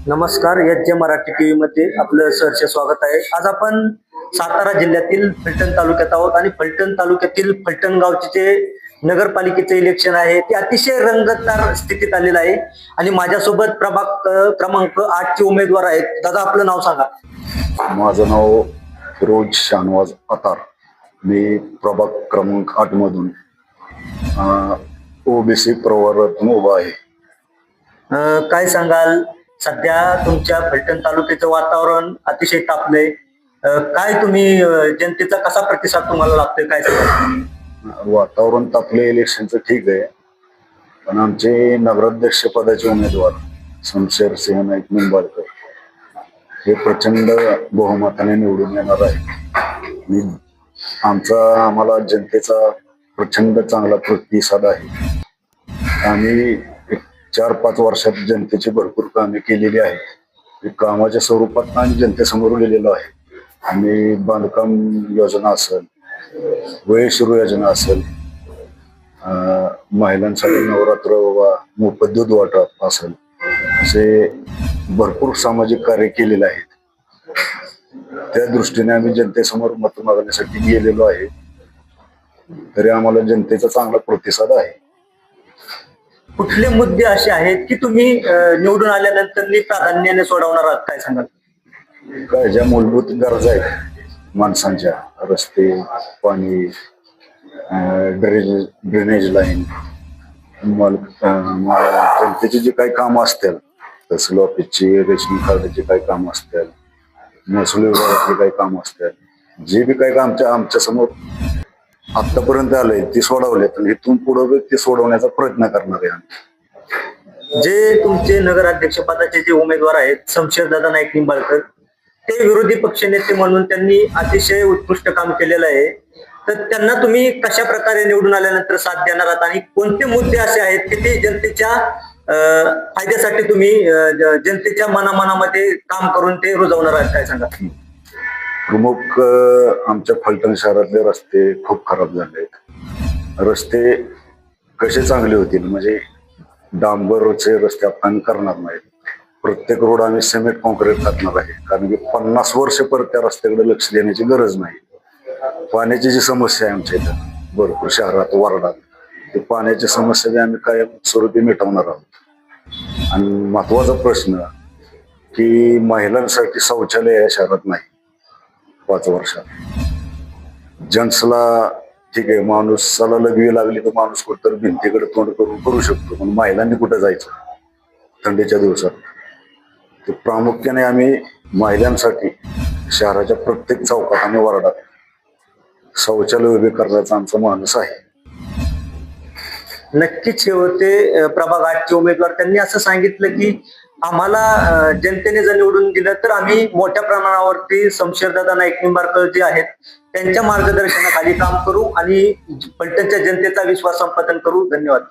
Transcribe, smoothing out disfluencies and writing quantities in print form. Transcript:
नमस्कार. H J Marathi TV मध्ये आपलं सहर्ष स्वागत आहे. आज आपण सातारा जिल्ह्यातील फलटण तालुक्यात आहोत आणि फलटण तालुक्यातील फलटण गावचे जे नगरपालिकेचे इलेक्शन आहे ते अतिशय रंगतदार स्थितीत आलेलं आहे आणि माझ्यासोबत प्रभाग क्रमांक 8 चे उमेदवार आहेत. दादा, आपलं नाव सांगा. माझं नाव फिरोज शानवाज अतार. मी प्रभाग क्रमांक 8 मधून ओबीसी प्रवर्गातून उभा आहे. काय सांगाल, सध्या तुमच्या फलटण तालुक्याचं वातावरण अतिशय तापलंय. काय तुम्ही जनतेचा कसा प्रतिसाद तुम्हाला लागतोय, काय सांगाल? वातावरण तापले, इलेक्शनचं ठीक आहे, पण आमचे नगराध्यक्ष पदाचे उमेदवार शमशेर सिंह नाईक निंबाळकर हे प्रचंड बहुमताने निवडून येणार आहे. आम्हाला जनतेचा प्रचंड चांगला प्रतिसाद आहे. आम्ही 4-5 वर्षात जनतेची भरपूर कामे केलेली आहेत. कामाच्या स्वरूपात आणि जनतेसमोर लिहिलेलं आहे. आम्ही बांधकाम योजना असेल, वयश्रू योजना असेल, महिलांसाठी नवरात्र मोफत दूध वाटप असेल, असे भरपूर सामाजिक कार्य केलेले आहेत. त्या दृष्टीने आम्ही जनतेसमोर मत मागण्यासाठी गेलेलो आहे. तरी आम्हाला जनतेचा चांगला प्रतिसाद आहे. कुठले मुद्दे असे आहेत की तुम्ही निवडून आल्यानंतर प्राधान्याने सोडवणार आहात, काय सांगाल? काय ज्या मूलभूत गरजा आहेत माणसांच्या, रस्ते, पाणी, ड्रेनेज लाईन, जनतेची जी काही कामं असतील, तहसील ऑफिसची, रेशन कार्डाची काही कामं असतील, महसूल विभागाची काही कामं असतील, जे बी काही आमच्या समोर आतापर्यंत आलंय ते सोडवले, तर इथून पुढे ते सोडवण्याचा प्रयत्न करणार आहे आम्ही. जे तुमचे नगराध्यक्ष पदाचे जे उमेदवार आहेत शमशेरदादा नाईक निंबाळकर, ते विरोधी पक्षनेते म्हणून त्यांनी अतिशय उत्कृष्ट काम केलेलं आहे. तर त्यांना तुम्ही कशा प्रकारे निवडून आल्यानंतर साथ देणार आहात आणि कोणते मुद्दे असे आहेत की ते जनतेच्या फायद्यासाठी तुम्ही जनतेच्या मनामध्ये काम करून ते रुजवणार आहात, काय सांगा? प्रमुख आमच्या फलटण शहरातले रस्ते खूप खराब झाले आहेत. रस्ते कसे चांगले होतील, म्हणजे डांबरचे रस्ते आपण करणार नाहीत. प्रत्येक रोड आम्ही सिमेंट कॉन्क्रीट टाकणार आहे, कारण की 50 वर्ष परत त्या रस्त्याकडे लक्ष देण्याची गरज नाही. पाण्याची जी समस्या आहे आमच्या इथं भरपूर शहरात, वार्डात, ते पाण्याची समस्या बी आम्ही कायम स्वरूपी मिटवणार आहोत. आणि महत्वाचा प्रश्न की महिलांसाठी शौचालय या शहरात नाही. 5 वर्षात जेंट्सला ठीक आहे, माणूसाला लघवी लागली तर माणूस कुठं भिंतीकडे तोंड करून करू शकतो, पण महिलांनी कुठं जायचं थंडीच्या दिवसात? तर प्रामुख्याने आम्ही महिलांसाठी शहराच्या प्रत्येक चौकात आणि वार्डात शौचालय उभे करण्याचा आमचा मानस आहे. नक्कीच हे होते प्रभाग 8 चे उमेदवार. त्यांनी असं सांगितलं की आम्हाला जनतेने जर निवडून दिलं तर आम्ही मोठ्या प्रमाणावरती शमशेरदादा नाईक निंबाळकर जे आहेत त्यांच्या मार्गदर्शनाखाली काम करू आणि फलटणच्या जनतेचा विश्वास संपादन करू. धन्यवाद.